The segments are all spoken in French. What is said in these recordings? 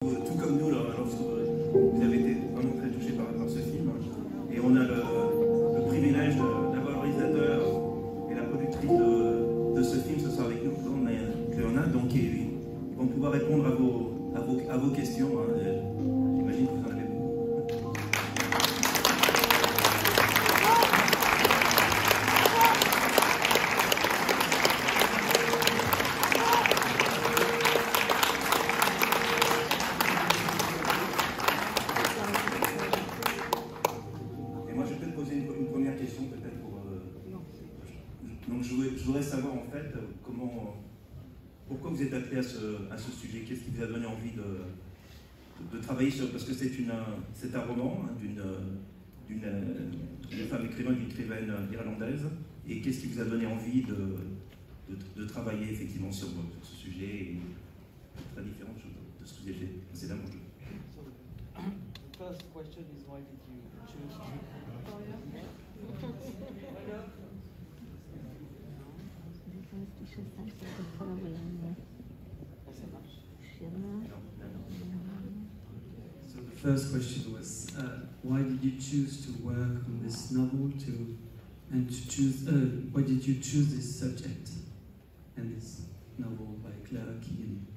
Tout comme nous, lorsque vous avez été vraiment très touchés par ce film. Et on a le privilège d'avoir le réalisateur et la productrice de ce film ce soir avec nous, Léonard, donc ils vont pouvoir répondre à vos questions. J'imagine que vous en avez beaucoup. Donc je voudrais savoir en fait pourquoi vous êtes appelé à ce sujet, qu'est-ce qui vous a donné envie de travailler sur, parce que c'est un roman d'une femme écrivaine, d'une écrivaine irlandaise, et qu'est-ce qui vous a donné envie de travailler effectivement sur ce sujet et très différentes choses de ce que vous avez fait précédemment. The first question is why did you choose So the first question was, why did you choose to work on this novel why did you choose this subject and this novel by Claire Keegan?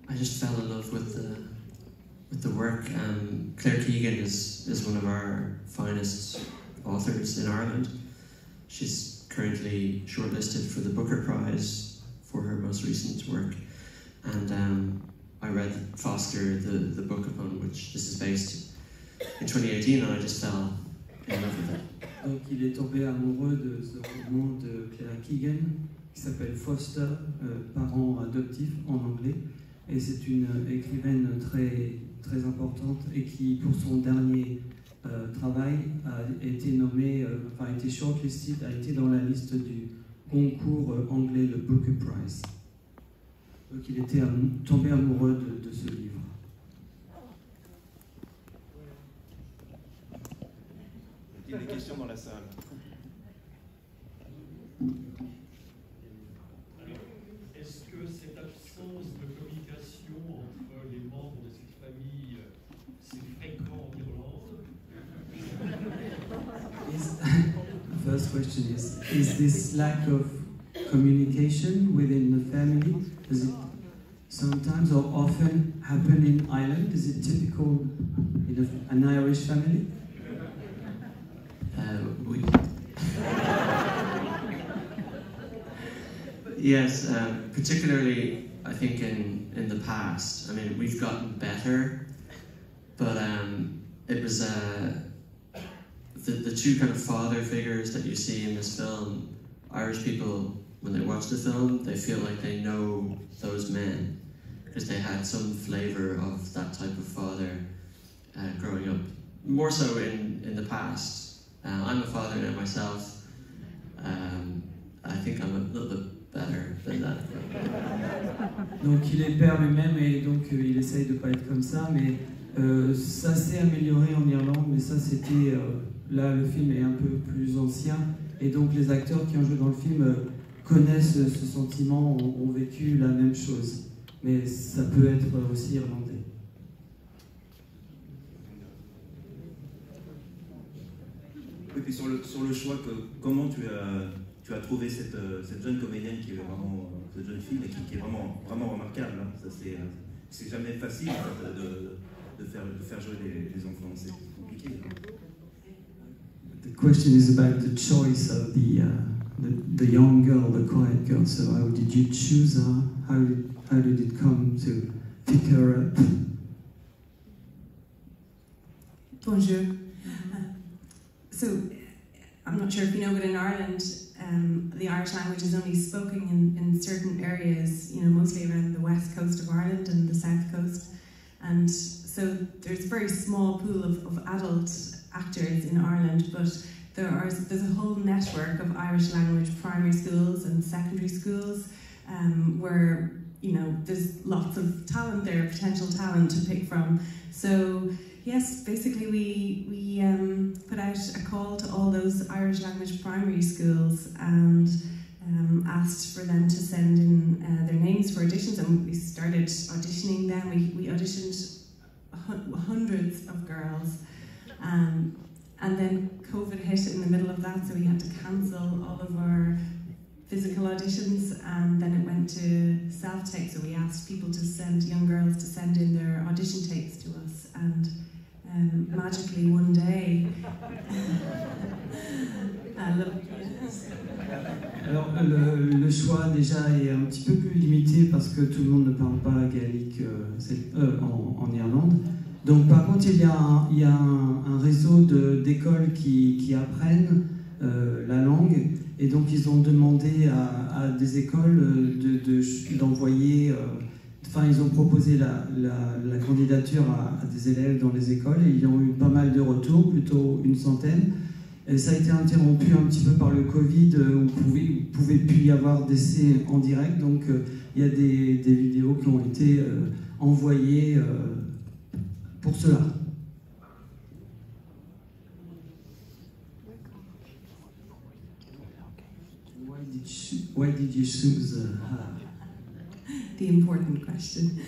I just fell in love with the work. Claire Keegan is one of our finest authors in Ireland. She's currently shortlisted for the Booker Prize for her most recent work, and I read Foster, the book upon which this is based, in 2018, and I just fell in love with it. Donc il est tombé amoureux de ce roman de Claire Keegan qui s'appelle Foster, parents adoptifs en anglais, et c'est une écrivaine très, très importante et qui, pour son dernier travail, a été nommée, a été shortlisted, a été dans la liste du concours anglais, le Booker Prize. Donc il était tombé amoureux de ce livre. Il y a des questions dans la salle. Est-ce que cette absence de communication entre les membres de cette famille, c'est fréquent en Irlande? First question is this lack of communication within the family, does it sometimes or often happen in Ireland? Is it typical in an Irish family? Yes, particularly I think in the past. I mean, we've gotten better, but it was the two kind of father figures that you see in this film. Irish people, when they watch the film, they feel like they know those men because they had some flavour of that type of father growing up. More so in the past. I'm a father now myself. I think I'm a little bit better than that. Donc il est père lui-même et donc il essaye de pas être comme ça, mais ça s'est amélioré en Irlande, mais ça c'était là le film est un peu plus ancien et donc les acteurs qui ont joué dans le film connaissent ce sentiment, ont vécu la même chose, mais ça peut être aussi irlandais. Oui, puis sur le choix, comment tu as trouvé cette jeune comédienne qui est vraiment, cette jeune fille qui est vraiment remarquable. Hein. Ça c'est jamais facile en fait, de faire jouer les enfants, c'est compliqué. Hein. The question is about the choice of the young girl, the quiet girl. So how did you choose her? How did it come to pick her up? Bonjour. So, I'm not sure if you know, but in Ireland, the Irish language is only spoken in certain areas, you know, mostly around the west coast of Ireland and the south coast. And so there's a very small pool of adult actors in Ireland, but there's a whole network of Irish language primary schools and secondary schools where, you know, there's lots of talent there, potential talent to pick from. So, yes, basically we put out a call to all those Irish language primary schools, and asked for them to send in their names for auditions, and we started auditioning them. We auditioned hundreds of girls, and then COVID hit in the middle of that, so we had to cancel all of our physical auditions, and then it went to self-tape, so we asked people to send, young girls to send in their audition tapes to us, and magically one day Alors le choix déjà est un petit peu plus limité parce que tout le monde ne parle pas gaélique en Irlande. Donc par contre il y a un réseau d'écoles qui apprennent la langue, et donc ils ont demandé à des écoles d'envoyer, ils ont proposé la candidature à des élèves dans les écoles, et ils ont eu pas mal de retours, plutôt une centaine. Et ça a été interrompu un petit peu par le Covid, où il pouvait plus y avoir d'essais en direct, donc il y a des vidéos qui ont été envoyées pour cela. Why did you choose her? The important question.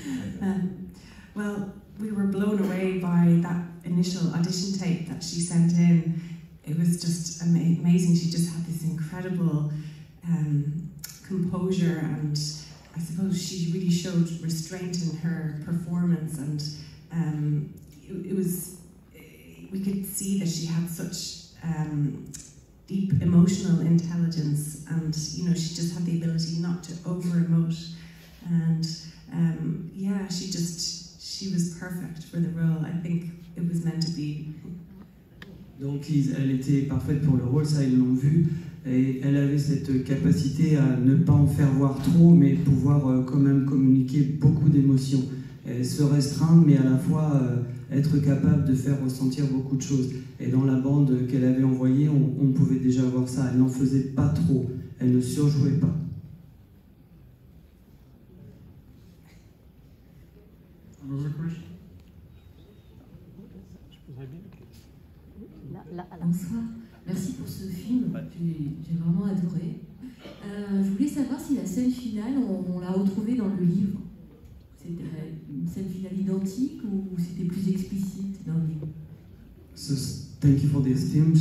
Well, we were blown away by that initial audition tape that she sent in. It was just amazing. She just had this incredible composure, and I suppose she really showed restraint in her performance, and it was, we could see that she had such deep emotional intelligence, and you know, she just had the ability not to over-emote, and she was perfect for the role. I think it was meant to be. Donc elle était parfaite pour le rôle, ça ils l'ont vu, et elle avait cette capacité à ne pas en faire voir trop, mais pouvoir quand même communiquer beaucoup d'émotions, et se restreindre, mais à la fois être capable de faire ressentir beaucoup de choses. Et dans la bande qu'elle avait envoyée, on pouvait déjà voir ça, elle n'en faisait pas trop, elle ne surjouait pas. Another question? Bonsoir, merci pour ce film, j'ai vraiment adoré. Je voulais savoir si la scène finale, on l'a retrouvée dans le livre. C'était une scène finale identique ou c'était plus explicite dans le livre? So, thank you for this film.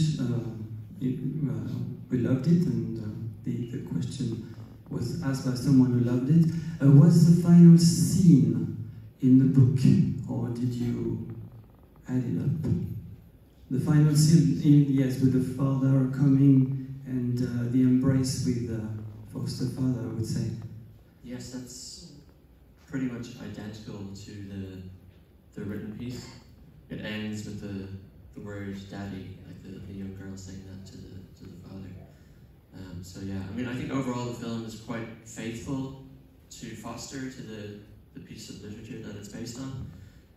We loved it, and the question was asked by someone who loved it. Was the final scene in the book, or did you add it up? The final scene, yes, with the father coming and the embrace with foster father, I would say. Yes, that's pretty much identical to the written piece. It ends with the word "daddy," like the young girl saying that to the father. So yeah, I mean, I think overall the film is quite faithful to Foster, to the piece of literature that it's based on,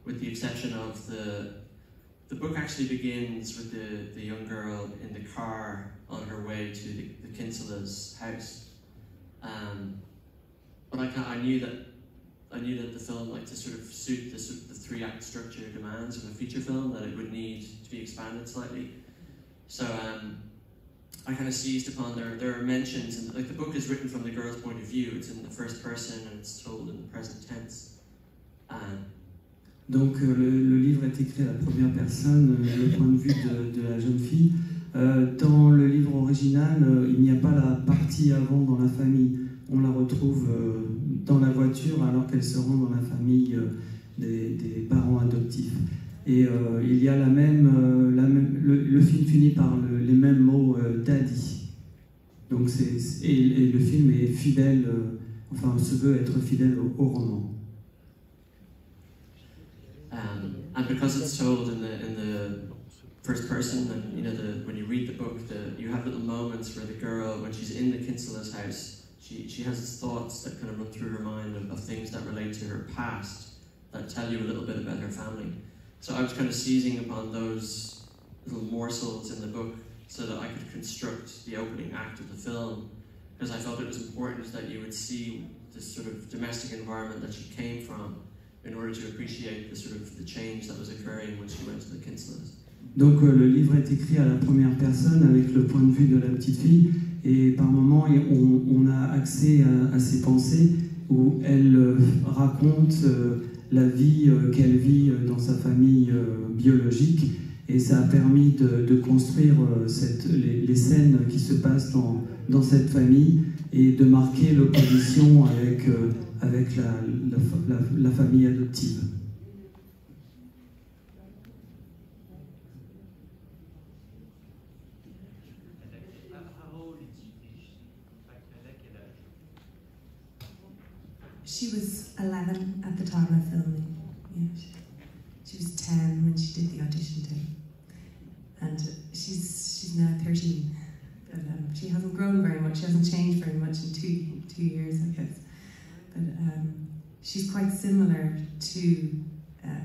with the exception of the book actually begins with the young girl in the car on her way to the Kinsela's house. But I knew that the film, like, to sort of suit the three-act structure demands of a feature film, that it would need to be expanded slightly. So I kind of seized upon there are mentions, and like the book is written from the girl's point of view. It's in the first person and it's told in the present tense. Donc le livre est écrit à la première personne, le point de vue de la jeune fille. Dans le livre original, il n'y a pas la partie avant dans la famille. On la retrouve dans la voiture alors qu'elle se rend dans la famille des parents adoptifs. Et il y a le film finit par les mêmes mots daddy. Donc et le film est fidèle, se veut être fidèle au roman. And because it's told in the first person, and you know, when you read the book, you have little moments where the girl, when she's in the Kinsela's house, she has thoughts that kind of run through her mind of things that relate to her past, that tell you a little bit about her family. So I was kind of seizing upon those little morsels in the book so that I could construct the opening act of the film, because I felt it was important that you would see this sort of domestic environment that she came from, in order to appreciate the change that was occurring when she went to the Kinselas. Donc le livre est écrit à la première personne avec le point de vue de la petite fille, Et par moments, on a accès à ses pensées où elle raconte la vie qu'elle vit dans sa famille biologique. Et ça a permis de construire les scènes qui se passent dans cette famille et de marquer l'opposition avec la famille adoptive. She was 11 at the time of filming. Yeah, she was 10 when she did the audition tape, and she's now 13. But she hasn't grown very much. She hasn't changed very much in two years, I guess. But she's quite similar to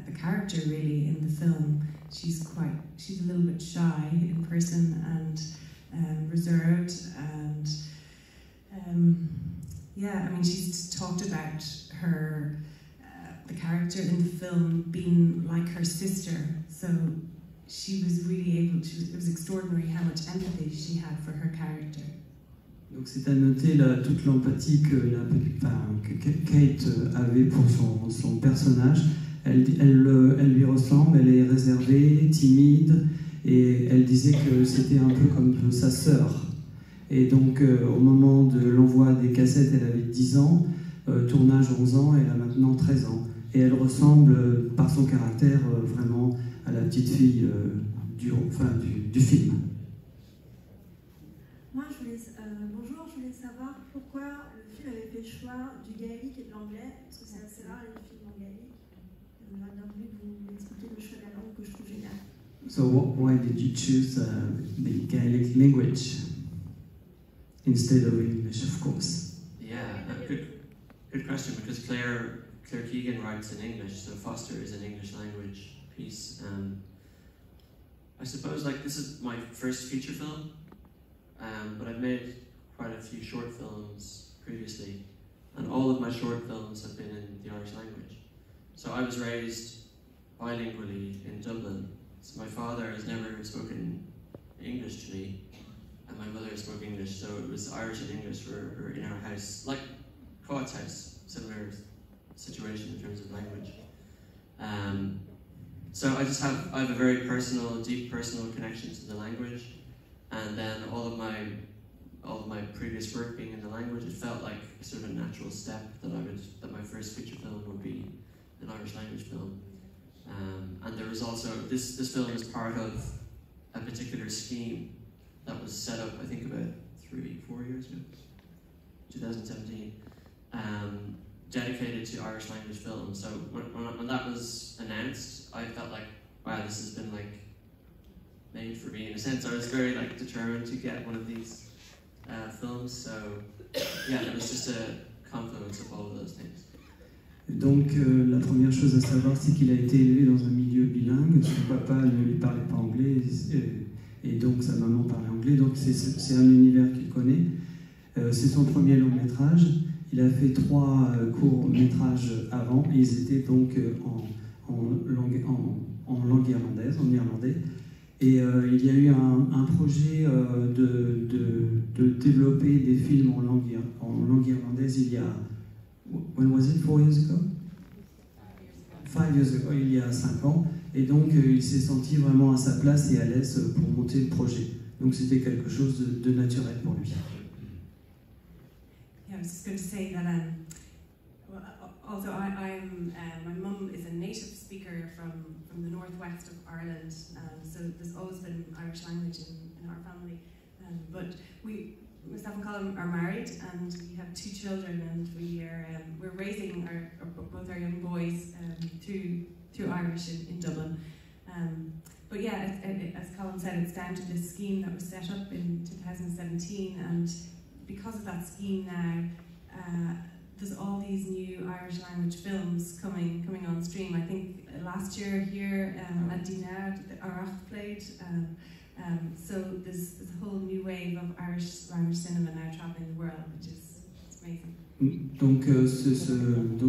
the character, really, in the film. She's a little bit shy in person and reserved and. Yeah, I mean, she's talked about the character in the film being like her sister. So she was really it was extraordinary how much empathy she had for her character. Donc c'est à noter toute l'empathie que Kate avait pour son personnage. Elle lui ressemble, elle est réservée, timide, et elle disait que c'était un peu comme sa sœur. Et donc, au moment de l'envoi des cassettes, elle avait 10 ans, tournage 11 ans, elle a maintenant 13 ans. Et elle ressemble, par son caractère, vraiment à la petite fille du film. Moi, bonjour, je voulais savoir pourquoi le film avait fait le choix du gaélique et de l'anglais, parce que c'est assez rare les films en gaélique. J'aurais bien voulu que vous m'expliquiez le choix de la langue que je trouve génial. So, why did you choose the Gaelic language? Instead of English, of course. Yeah, good question, because Claire Keegan writes in English, so Foster is an English language piece. I suppose this is my first feature film, but I've made quite a few short films previously, and all of my short films have been in the Irish language. So I was raised bilingually in Dublin, so my father has never spoken English to me. And my mother spoke English, so it was Irish and English were in our house, like Coat's house, similar situation in terms of language. So I have a very deep personal connection to the language, and then all of my previous work being in the language, it felt like sort of a natural step that my first feature film would be an Irish language film. And there was also this film is part of a particular scheme that was set up, I think, about 3-4 years ago, 2017, dedicated to Irish language films. So when that was announced, I felt like, wow, this has been made for me in a sense. I was very determined to get one of these films. So yeah, it was just a confluence of all of those things. Donc la première chose à savoir, c'est qu'il a été élevé dans un milieu bilingue. Son papa ne lui parlait pas anglais. Et donc sa maman parlait anglais, donc c'est un univers qu'il connaît. C'est son premier long métrage. Il a fait 3 courts métrages avant, et ils étaient donc en langue irlandaise, en irlandais. Et il y a eu un projet de développer des films en langue irlandaise il y a, when was it, 4 years ago? 5 years ago, il y a 5 ans. Et donc, il s'est senti vraiment à sa place et à l'aise pour monter le projet. Donc, c'était quelque chose de naturel pour lui. Yeah, I was just going to say that although my mum is a native speaker from the northwest of Ireland, so there's always been Irish language in our family. But myself and Colin are married, and we have 2 children, and we're raising both our young boys through Irish in Dublin. But yeah, as Colin said, it's down to this scheme that was set up in 2017, and because of that scheme now, there's all these new Irish language films coming on stream. I think last year here at Dinard, Arach played. So there's a whole new wave of Irish language cinema now traveling the world, which is amazing. Donc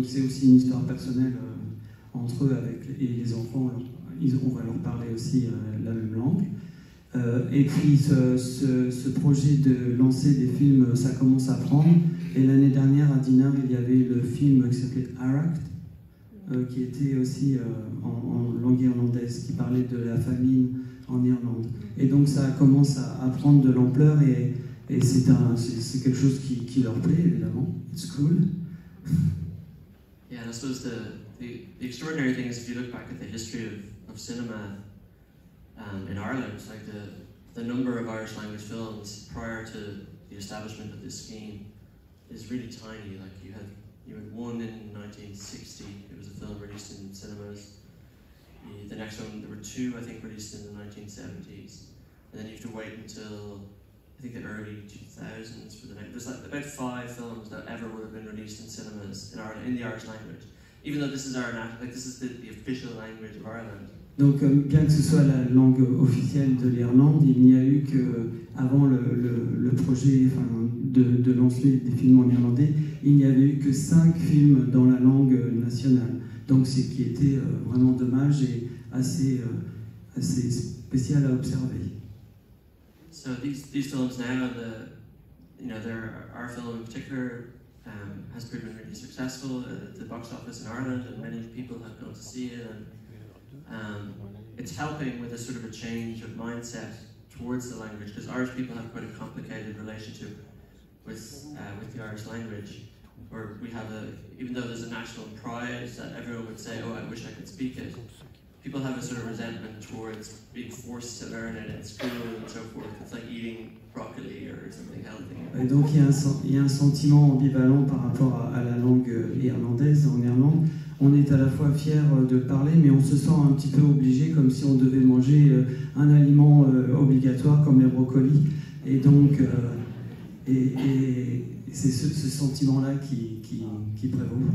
c'est aussi une histoire personnelle entre eux et les enfants. On va leur parler aussi la même langue. Et puis ce projet de lancer des films, ça commence à prendre. Et l'année dernière à Dinard, il y avait le film qui s'appelait Aract, qui était aussi en langue irlandaise, qui parlait de la famine en Irlande. Et donc ça commence à prendre de l'ampleur et c'est quelque chose qui leur plaît, évidemment. It's cool. Yeah, and I suppose the extraordinary thing is if you look back at the history of cinema in Ireland, like the number of Irish language films prior to the establishment of this scheme is really tiny. Like you had one in 1960, it was a film released in cinemas. The next one, there were two, I think, released in the 1970s. And then you have to wait until, I think, the early 2000s for the next. There's like about 5 films that ever would have been released in cinemas in Ireland, in the Irish language. Even though this is this is the official language of Ireland. Donc, bien que ce soit la langue officielle de l'Irlande, il n'y a eu que, avant le projet de lancer des films en irlandais, il n'y avait eu que 5 films dans la langue nationale. Donc, ce qui était vraiment dommage et assez spécial à observer. So these films now, our film in particular has proven really successful at the box office in Ireland, and many people have gone to see it. And it's helping with a sort of a change of mindset towards the language, because Irish people have quite a complicated relationship with the Irish language, where we have even though there's a national pride that everyone would say, oh, I wish I could speak it, people have a sort of resentment towards being forced to learn it in school and so forth. It's like eating broccoli or something healthy. Et donc il y a un sentiment ambivalent par rapport à la langue irlandaise en Irlande. On est à la fois fier de parler, mais on se sent un petit peu obligé, comme si on devait manger un aliment obligatoire comme les brocolis. Et donc, c'est ce sentiment-là qui prévaut.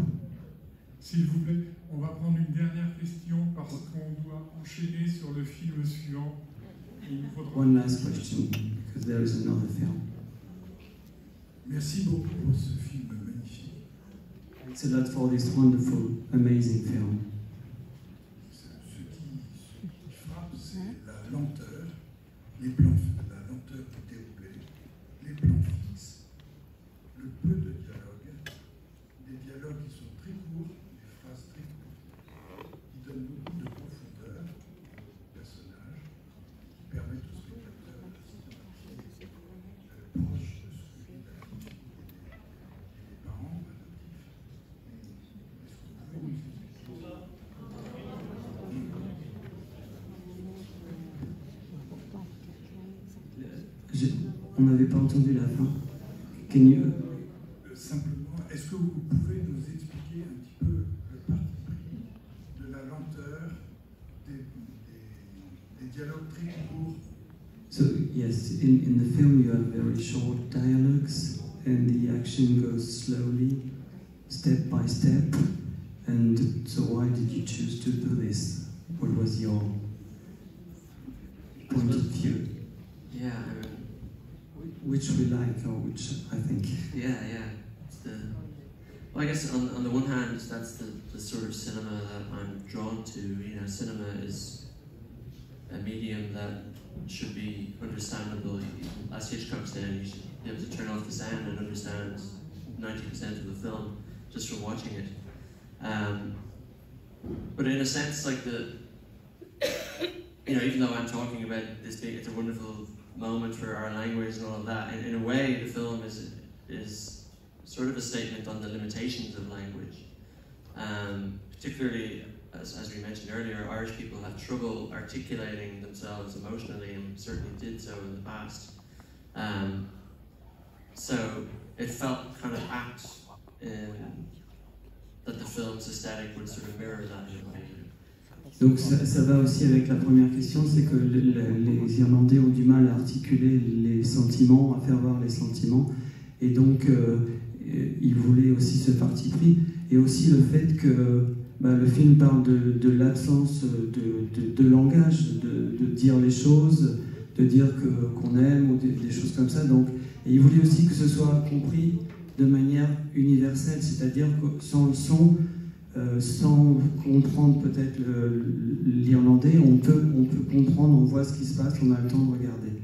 S'il vous plaît, on va prendre une dernière question parce qu'on doit enchaîner sur le film suivant. One last question, because there is another film. Merci beaucoup pour ce film magnifique. Thanks a lot for this wonderful, amazing film. Ce qui frappe, c'est la lenteur, la lenteur du déroulé, les plans fixes, le peu de dialogue, des dialogues qui sont très courts, des phrases très courtes, qui donnent beaucoup de profondeur aux personnages, qui permettent aux spectateurs de s'identifier proche de celui de la famille et des parents adoptifs. On n'avait pas entendu la fin. Simplement, est-ce que vous pouvez nous expliquer un petit peu le parti pris de la lenteur, des dialogues très courts? So yes, in the film you have very short dialogues and the action goes slowly, step by step. And so why did you choose to do this? What was your point of view? Yeah, which we like, or which I think. Yeah. Well, I guess on the one hand, that's the sort of cinema that I'm drawn to. You know, cinema is a medium that should be understandable. As Hitchcock said, you should be able to turn off the sound and understand 90% of the film just from watching it. But in a sense, like even though I'm talking about this big, it's a wonderful moment for our language and all of that, in a way, the film is sort of a statement on the limitations of language. Particularly, as we mentioned earlier, Irish people have trouble articulating themselves emotionally, and certainly did so in the past. So it felt kind of apt that the film's aesthetic would sort of mirror that in a way. Donc ça va aussi avec la première question, c'est que les Irlandais ont du mal à articuler les sentiments, à faire voir les sentiments, et donc ils voulaient aussi ce parti pris, et aussi le fait que le film parle de l'absence de langage, de dire les choses, de dire qu'on aime, ou des choses comme ça. Donc, et ils voulaient aussi que ce soit compris de manière universelle, c'est-à-dire que sans le son, sans comprendre peut-être l'irlandais, on peut comprendre, on voit ce qui se passe, on a le temps de regarder.